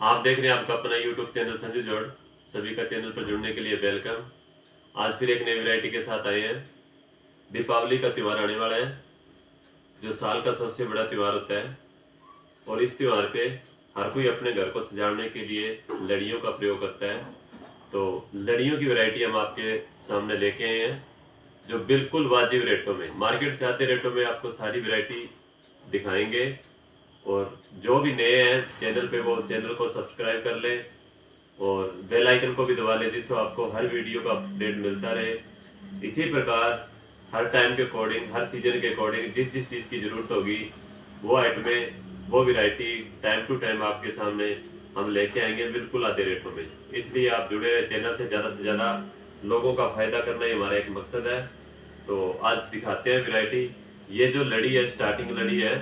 आप देख रहे हैं आपका अपना YouTube चैनल संजू जोड़। सभी का चैनल पर जुड़ने के लिए वेलकम। आज फिर एक नई वैरायटी के साथ आए हैं। दीपावली का त्यौहार आने वाला है, जो साल का सबसे बड़ा त्यौहार होता है। और इस त्यौहार पे हर कोई अपने घर को सजाने के लिए लड़ियों का प्रयोग करता है। तो लड़ियों की वैरायटी हम आपके सामने लेके आए हैं, जो बिल्कुल वाजिब रेटों में, मार्केट से आते रेटों में आपको सारी वैरायटी दिखाएंगे। और जो भी नए हैं चैनल पे, वो चैनल को सब्सक्राइब कर लें और बेल आइकन को भी दबा लें, जिससे आपको हर वीडियो का अपडेट मिलता रहे। इसी प्रकार हर टाइम के अकॉर्डिंग, हर सीजन के अकॉर्डिंग जिस जिस चीज़ की ज़रूरत होगी वो आइटमें, वो वैरायटी टाइम टू टाइम आपके सामने हम लेके आएंगे, बिल्कुल आधे रेटों में। इसलिए आप जुड़े रहे चैनल से ज़्यादा लोगों का फ़ायदा करना ही हमारा एक मकसद है। तो आज दिखाते हैं वैरायटी। ये जो लड़ी है, स्टार्टिंग लड़ी है।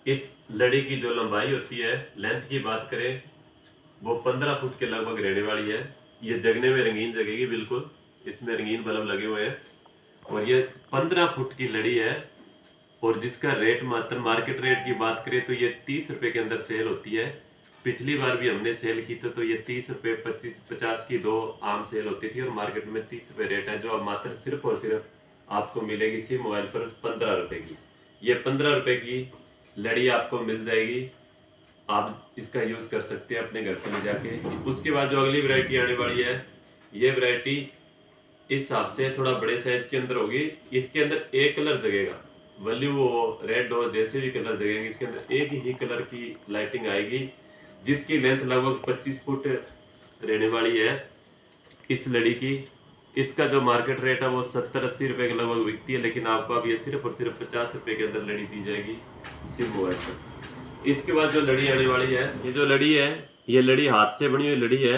इस लड़ी की जो लंबाई होती है, लेंथ की बात करें, वो 15 फुट के लगभग रहने वाली है। ये जगने में रंगीन जगेगी बिल्कुल, इसमें रंगीन बल्ब लगे हुए हैं। और ये 15 फुट की लड़ी है। और जिसका रेट, मात्र मार्केट रेट की बात करें तो ये 30 रुपये के अंदर सेल होती है। पिछली बार भी हमने सेल की थी तो ये 30 रुपये, 25-50 की दो आम सेल होती थी, और मार्केट में 30 रुपये रेट है, जो अब मात्र सिर्फ और सिर्फ आपको मिलेगी सिम मोबाइल पर 15 रुपये की। ये 15 रुपये की लड़ी आपको मिल जाएगी। आप इसका यूज कर सकते हैं अपने घर पे ले जाके। उसके बाद जो अगली वैरायटी आने वाली है, ये वैरायटी इस हिसाब से थोड़ा बड़े साइज के अंदर होगी। इसके अंदर एक कलर जगेगा, ब्लू हो, रेड हो, जैसे भी कलर जगेंगे, इसके अंदर एक ही कलर की लाइटिंग आएगी, जिसकी लेंथ लगभग 25 फुट रहने वाली है इस लड़ी की। इसका जो मार्केट रेट है वो 70-80 रुपए के लगभग बिकती है, लेकिन आपको अब ये सिर्फ और सिर्फ 50 रुपए के अंदर लड़ी दी जाएगी सिम मोबाइल पर। इसके बाद जो लड़ी आने वाली है, ये जो लड़ी है, ये लड़ी हाथ से बनी हुई लड़ी है।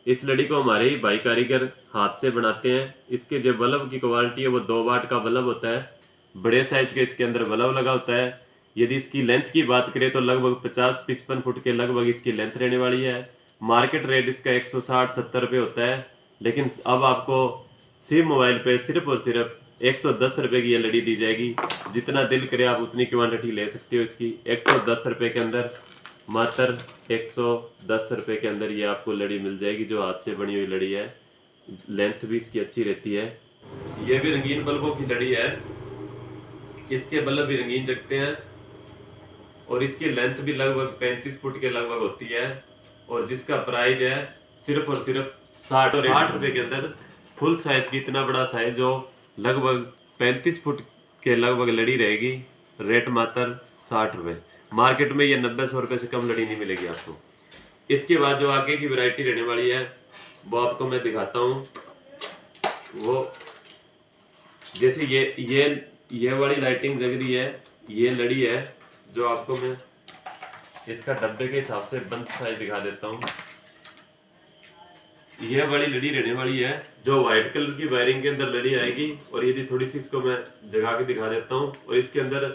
इस लड़ी को हमारे ही भाई कारीगर हाथ से बनाते हैं। इसके जो बल्ब की क्वालिटी है वो 2 वाट का बल्ब होता है। बड़े साइज के इसके अंदर बल्ब लगा होता है। यदि इसकी लेंथ की बात करें तो लगभग 50-55 फुट के लगभग इसकी लेंथ रहने वाली है। मार्केट रेट इसका 160-70 रुपये होता है, लेकिन अब आपको सिम मोबाइल पे सिर्फ और सिर्फ 110 रुपये की ये लड़ी दी जाएगी। जितना दिल करे आप उतनी क्वांटिटी ले सकते हो इसकी। 110 रुपये के अंदर, मात्र 110 रुपये के अंदर ये आपको लड़ी मिल जाएगी, जो हाथ से बनी हुई लड़ी है। लेंथ भी इसकी अच्छी रहती है। ये भी रंगीन बल्बों की लड़ी है। इसके बल्ब भी रंगीन जगते हैं। और इसकी लेंथ भी लगभग 35 फुट के लगभग होती है। और जिसका प्राइस है सिर्फ और सिर्फ 60 रुपये के अंदर फुल साइज की, इतना बड़ा साइज जो लगभग 35 फुट के लगभग लड़ी रहेगी। रेट मात्र 60 रुपये। मार्केट में ये 90-100 रुपये से कम लड़ी नहीं मिलेगी आपको। इसके बाद जो आगे की वैरायटी रहने वाली है वो आपको मैं दिखाता हूँ। वो जैसे ये वाली लाइटिंग जग रही है, ये लड़ी है, जो आपको मैं इसका डब्बे के हिसाब से बंद साइज दिखा देता हूँ। यह वाली लड़ी रहने वाली है, जो व्हाइट कलर की वायरिंग के अंदर लड़ी आएगी। और यदि थोड़ी सी इसको मैं जगा के दिखा देता हूँ, और इसके अंदर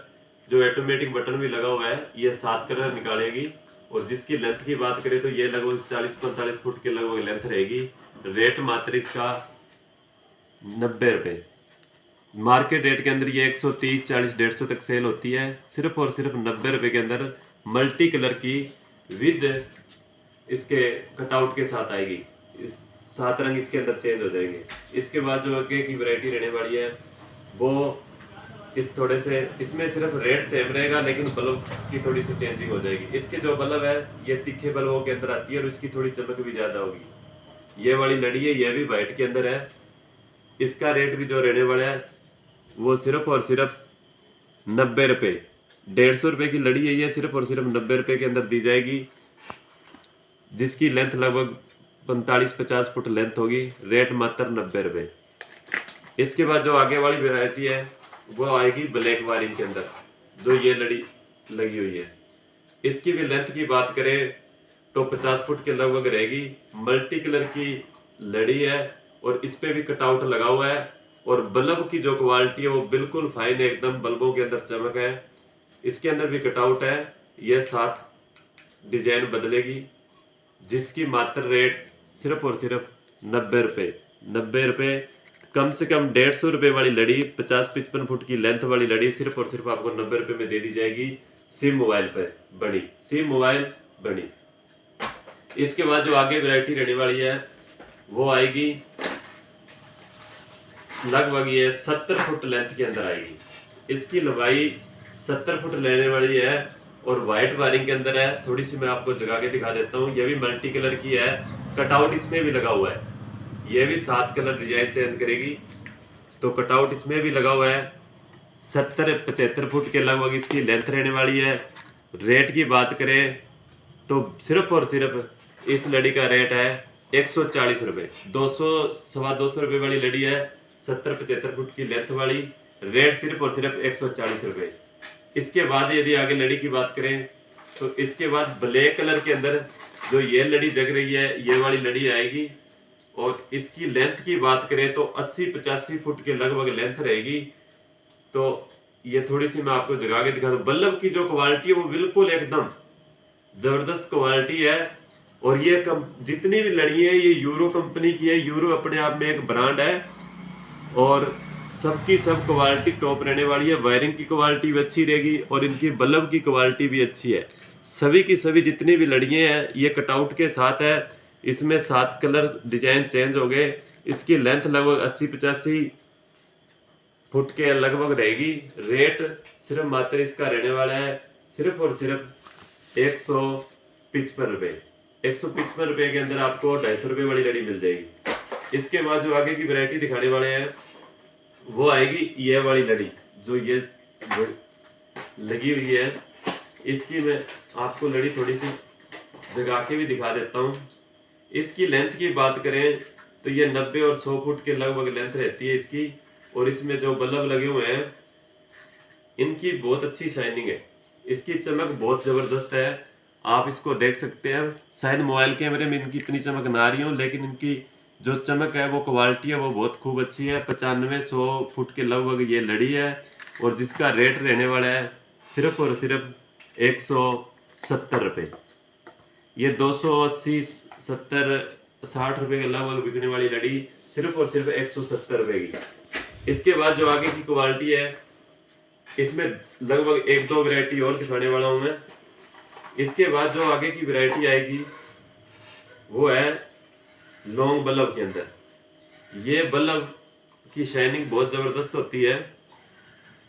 जो ऑटोमेटिक बटन भी लगा हुआ है, ये 7 कलर निकालेगी। और जिसकी लेंथ की बात करें तो ये लगभग 40-45 फुट के लगभग लेंथ रहेगी। रेट मात्र इसका 90 रुपये। मार्केट रेट के अंदर ये 130, 40, 150 तक सेल होती है। सिर्फ और सिर्फ 90 रुपये के अंदर मल्टी कलर की विद इसके कटआउट के साथ आएगी। इस 7 रंग इसके अंदर चेंज हो जाएंगे। इसके बाद जो आगे की वैरायटी रहने वाली है वो इस थोड़े से, इसमें सिर्फ रेट सेम रहेगा, लेकिन बल्ब की थोड़ी सी चेंजिंग हो जाएगी। इसके जो बल्ब है ये तीखे बल्बों के अंदर आती है, और इसकी थोड़ी चमक भी ज़्यादा होगी। ये वाली लड़ी है, ये भी वाइट के अंदर है। इसका रेट भी जो रहने वाला है वो सिर्फ और सिर्फ 90 रुपये। 150 रुपये की लड़ी है ये, सिर्फ और सिर्फ 90 रुपये के अंदर दी जाएगी, जिसकी लेंथ लगभग 45-50 फुट लेंथ होगी। रेट मात्र 90 रुपये। इसके बाद जो आगे वाली वैरायटी है वो आएगी ब्लैक वायरिंग के अंदर, जो ये लड़ी लगी हुई है। इसकी भी लेंथ की बात करें तो 50 फुट के लगभग रहेगी। मल्टी कलर की लड़ी है, और इस पे भी कटआउट लगा हुआ है। और बल्ब की जो क्वालिटी है वो बिल्कुल फाइन है, एकदम बल्बों के अंदर चमक है। इसके अंदर भी कटआउट है। यह 7 डिजाइन बदलेगी, जिसकी मात्र रेट सिर्फ और सिर्फ 90 रुपये। 90 रुपये, कम से कम 150 रुपये वाली लड़ी, 50-55 फुट की लेंथ वाली लड़ी सिर्फ और सिर्फ आपको 90 रुपये में दे दी जाएगी सिम मोबाइल पर बनी। सिम मोबाइल बनी। इसके बाद जो आगे वैरायटी रहने वाली है वो आएगी लगभग ये 70 फुट लेंथ के अंदर आएगी। इसकी लंबाई 70 फुट लेने वाली है और वाइट वायरिंग के अंदर है। थोड़ी सी मैं आपको जगा के दिखा देता हूँ। ये भी मल्टी कलर की है, कटआउट इसमें भी लगा हुआ है। ये भी 7 कलर डिजाइन चेंज करेगी, तो कटआउट इसमें भी लगा हुआ है। 70-75 फुट के लगभग इसकी लेंथ रहने वाली है। रेट की बात करें तो सिर्फ और सिर्फ इस लड़ी का रेट है 140 रुपये। 200-225 रुपये वाली लड़ी है, 70-75 फुट की लेंथ वाली, रेट सिर्फ और सिर्फ 140 रुपये। इसके बाद यदि आगे लड़ी की बात करें तो इसके बाद ब्लैक कलर के अंदर जो ये लड़ी जग रही है, ये वाली लड़ी आएगी और इसकी लेंथ की बात करें तो 80-85 फुट के लगभग लेंथ रहेगी। तो ये थोड़ी सी मैं आपको जगा के दिखा दूं। बल्ब की जो क्वालिटी है वो बिल्कुल एकदम जबरदस्त क्वालिटी है। और ये जितनी भी लड़ी है ये यूरो कंपनी की है। यूरो अपने आप में एक ब्रांड है और सबकी सब क्वालिटी टॉप रहने वाली है। वायरिंग की क्वालिटी भी अच्छी रहेगी और इनकी बल्ब की क्वालिटी भी अच्छी है। सभी की सभी जितनी भी लड़ियाँ हैं ये कटआउट के साथ है। इसमें 7 कलर डिजाइन चेंज हो गए। इसकी लेंथ लगभग 80-85 फुट के लगभग रहेगी। रेट सिर्फ मात्र इसका रहने वाला है सिर्फ और सिर्फ 155 रुपये। 155 रुपये के अंदर आपको 250 रुपये वाली लड़ी मिल जाएगी। इसके बाद जो आगे की वैरायटी दिखाने वाले हैं वो आएगी ये वाली लड़ी जो ये लगी हुई है। इसकी मैं आपको लड़ी थोड़ी सी जगा के भी दिखा देता हूँ। इसकी लेंथ की बात करें तो ये 90 और 100 फुट के लगभग लेंथ रहती है इसकी। और इसमें जो बल्ब लगे हुए हैं इनकी बहुत अच्छी शाइनिंग है। इसकी चमक बहुत ज़बरदस्त है, आप इसको देख सकते हैं। शायद मोबाइल कैमरे में इनकी इतनी चमक ना आ रही हो, लेकिन इनकी जो चमक है वो क्वालिटी है वो बहुत खूब अच्छी है। 95-100 फुट के लगभग ये लड़ी है और जिसका रेट रहने वाला है सिर्फ और सिर्फ 170 रुपये। ये 280-70-60 रुपये के लगभग बिकने वाली लड़ी सिर्फ और सिर्फ 170 रुपये की। इसके बाद जो आगे की क्वालिटी है इसमें लगभग 1-2 वैरायटी और दिखाने वाला हूँ मैं। इसके बाद जो आगे की वैरायटी आएगी वो है लॉन्ग बल्ब के अंदर। ये बल्ब की शाइनिंग बहुत ज़बरदस्त होती है।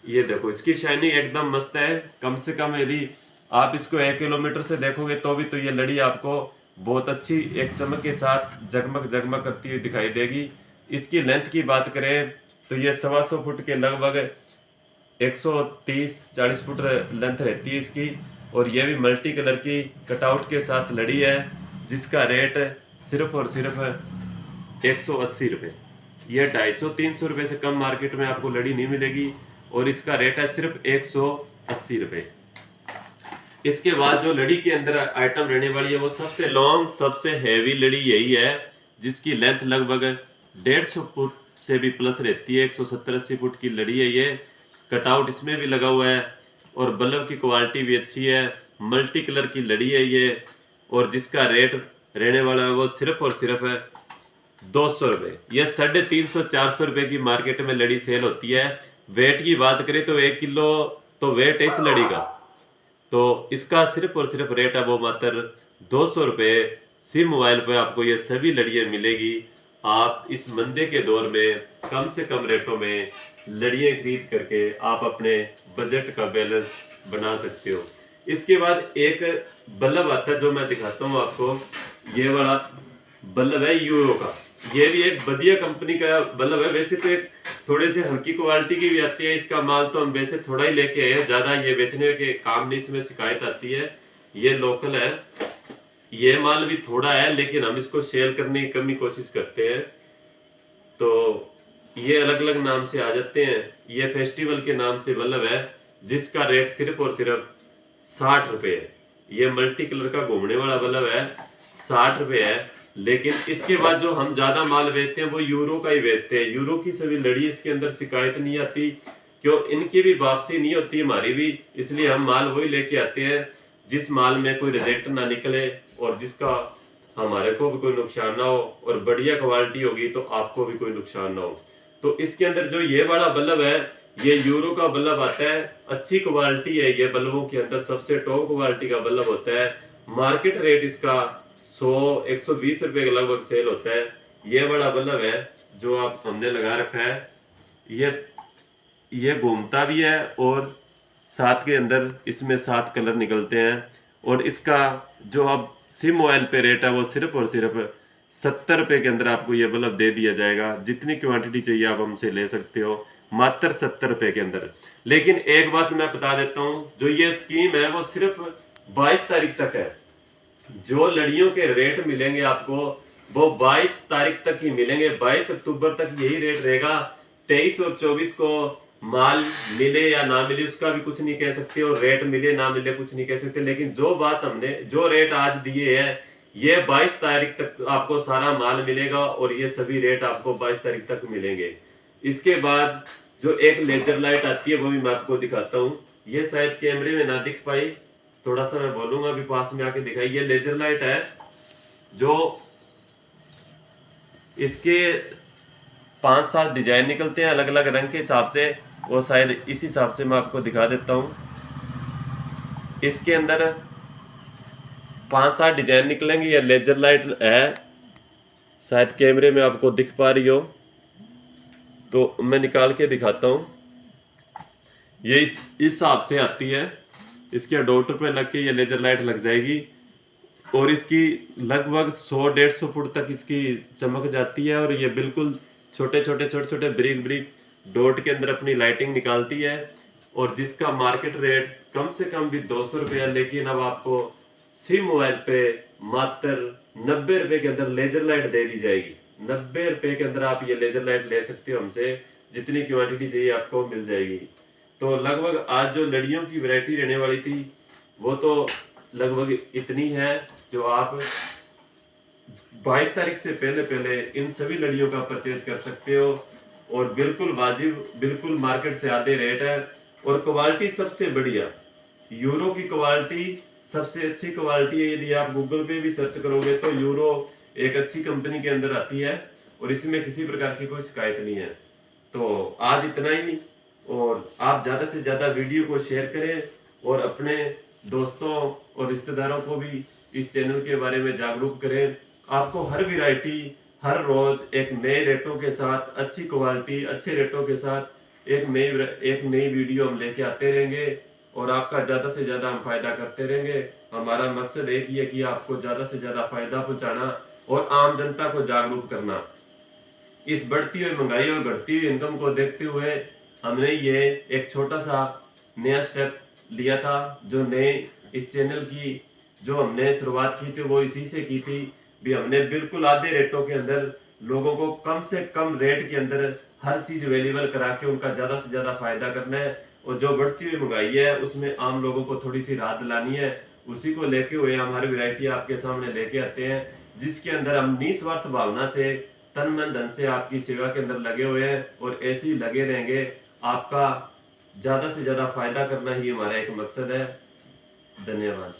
ये देखो इसकी शाइनिंग एकदम मस्त है। कम से कम यदि आप इसको 1 किलोमीटर से देखोगे तो भी तो ये लड़ी आपको बहुत अच्छी एक चमक के साथ जगमग जगमग करती हुई दिखाई देगी। इसकी लेंथ की बात करें तो ये 125 फुट के लगभग 130-40 फुट लेंथ रहती है इसकी। और ये भी मल्टी कलर की कटआउट के साथ लड़ी है जिसका रेट सिर्फ और सिर्फ 180 रुपये। ये 250-300 रुपये से कम मार्केट में आपको लड़ी नहीं मिलेगी और इसका रेट है सिर्फ 180 रुपये। इसके बाद जो लड़ी के अंदर आइटम रहने वाली है वो सबसे लॉन्ग सबसे हैवी लड़ी यही है जिसकी लेंथ लगभग 150 फुट से भी प्लस रहती है। 170-80 फुट की लड़ी है ये। कटआउट इसमें भी लगा हुआ है और बल्ब की क्वालिटी भी अच्छी है। मल्टी कलर की लड़ी है ये और जिसका रेट रहने वाला है वो सिर्फ और सिर्फ 200 रुपये। यह 350-400 रुपये की मार्केट में लड़ी सेल होती है। वेट की बात करें तो 1 किलो तो वेट है इस लड़ी का, तो इसका सिर्फ और सिर्फ रेट है वो मात्र 200 रुपये। सिम मोबाइल पर आपको ये सभी लड़ियाँ मिलेगी। आप इस मंदे के दौर में कम से कम रेटों में लड़ियाँ खरीद करके आप अपने बजट का बैलेंस बना सकते हो। इसके बाद एक बल्ब आता है जो मैं दिखाता हूँ आपको। ये वाला बल्ब है यूरो का। ये भी एक बढ़िया कंपनी का बल्ब है। वैसे तो एक थोड़े से हल्की क्वालिटी की भी आती है। इसका माल तो हम वैसे थोड़ा ही लेके आए हैं, ज़्यादा ये बेचने के काम नहीं, इसमें शिकायत आती है। ये लोकल है, ये माल भी थोड़ा है लेकिन हम इसको सेल करने की कमी कोशिश करते हैं। तो ये अलग अलग नाम से आ जाते हैं। ये फेस्टिवल के नाम से बल्ब है जिसका रेट सिर्फ और सिर्फ 60 रुपये है। ये मल्टी कलर का घूमने वाला बल्ब है, 60 रुपये है। लेकिन इसके बाद जो हम ज़्यादा माल बेचते हैं वो यूरो का ही बेचते हैं। यूरो की सभी लड़ी इसके अंदर शिकायत नहीं आती, क्यों इनकी भी वापसी नहीं होती, हमारी भी। इसलिए हम माल वही लेके आते हैं जिस माल में कोई रिजेक्ट ना निकले और जिसका हमारे को भी कोई नुकसान ना हो और बढ़िया क्वालिटी होगी तो आपको भी कोई नुकसान ना हो। तो इसके अंदर जो ये वाला बल्ब है ये यूरो का बल्ब आता है। अच्छी क्वालिटी है ये बल्बों के अंदर, सबसे टॉप क्वालिटी का बल्ब होता है मार्केट रेट इसका 100-120 रुपए के लगभग सेल होता है। ये बड़ा बल्ब है जो आप हमने लगा रखा है, ये घूमता भी है और साथ के अंदर इसमें 7 कलर निकलते हैं। और इसका जो अब सिम ऑयल पे रेट है वो सिर्फ और सिर्फ 70 रुपये के अंदर आपको ये बल्ब दे दिया जाएगा। जितनी क्वांटिटी चाहिए आप हमसे ले सकते हो, मात्र 70 रुपये के अंदर। लेकिन एक बात मैं बता देता हूँ, जो ये स्कीम है वो सिर्फ 22 तारीख तक है। जो लड़ियों के रेट मिलेंगे आपको वो 22 तारीख तक ही मिलेंगे। 22 अक्टूबर तक यही रेट रहेगा। 23 और 24 को माल मिले या ना मिले उसका भी कुछ नहीं कह सकते, और रेट मिले ना मिले कुछ नहीं कह सकते। लेकिन जो बात हमने जो रेट आज दिए हैं ये 22 तारीख तक आपको सारा माल मिलेगा, और ये सभी रेट आपको 22 तारीख तक मिलेंगे। इसके बाद जो एक लेजर लाइट आती है वो भी मैं आपको दिखाता हूँ। ये शायद कैमरे में ना दिख पाई, थोड़ा सा मैं बोलूंगा अभी पास में आके दिखाई। ये लेजर लाइट है जो इसके 5-7 डिजाइन निकलते हैं अलग अलग रंग के हिसाब से, और शायद इस हिसाब से मैं आपको दिखा देता हूँ। इसके अंदर 5-7 डिजाइन निकलेंगे। ये लेजर लाइट है, शायद कैमरे में आपको दिख पा रही हो तो मैं निकाल के दिखाता हूँ। ये इस हिसाब से आती है। इसके अडोप्टर पे लग के ये लेजर लाइट लग जाएगी, और इसकी लगभग 100-150 फुट तक इसकी चमक जाती है। और ये बिल्कुल छोटे छोटे ब्रिक डॉट के अंदर अपनी लाइटिंग निकालती है, और जिसका मार्केट रेट कम से कम भी 200 रुपये। लेकिन अब आपको सिम मोबाइल पे मात्र 90 रुपये के अंदर लेजर लाइट दे दी जाएगी। 90 रुपये के अंदर आप ये लेजर लाइट ले सकते हो हमसे, जितनी क्वांटिटी चाहिए आपको मिल जाएगी। तो लगभग आज जो लड़ियों की वैरायटी रहने वाली थी वो तो लगभग इतनी है, जो आप 22 तारीख से पहले इन सभी लड़ियों का परचेज कर सकते हो, और बिल्कुल वाजिब, बिल्कुल मार्केट से आधे रेट है। और क्वालिटी सबसे बढ़िया, यूरो की क्वालिटी सबसे अच्छी क्वालिटी है। यदि आप गूगल पे भी सर्च करोगे तो यूरो एक अच्छी कंपनी के अंदर आती है, और इसमें किसी प्रकार की कोई शिकायत नहीं है। तो आज इतना ही, और आप ज़्यादा से ज़्यादा वीडियो को शेयर करें, और अपने दोस्तों और रिश्तेदारों को भी इस चैनल के बारे में जागरूक करें। आपको हर वैरायटी हर रोज एक नए रेटों के साथ, अच्छी क्वालिटी, अच्छे रेटों के साथ एक नई वीडियो हम लेके आते रहेंगे, और आपका ज़्यादा से ज़्यादा हम फायदा करते रहेंगे। हमारा मकसद एक ही है कि आपको ज़्यादा से ज़्यादा फायदा पहुंचाना और आम जनता को जागरूक करना। इस बढ़ती हुई महंगाई और घटती हुई इनकम को देखते हुए हमने ये एक छोटा सा नया स्टेप लिया था। जो नए इस चैनल की जो हमने शुरुआत की थी वो इसी से की थी भी। हमने बिल्कुल आधे रेटों के अंदर लोगों को कम से कम रेट के अंदर हर चीज अवेलेबल करा के उनका ज्यादा से ज्यादा फायदा करना है, और जो बढ़ती हुई महंगाई है उसमें आम लोगों को थोड़ी सी राहत दिलानी है। उसी को लेके हुए हमारी वैरायटी आपके सामने लेके आते हैं, जिसके अंदर हम निस्वार्थ भावना से, तन मन धन से आपकी सेवा के अंदर लगे हुए हैं, और ऐसे ही लगे रहेंगे। आपका ज्यादा से ज्यादा फायदा करना ही हमारा एक मकसद है। धन्यवाद।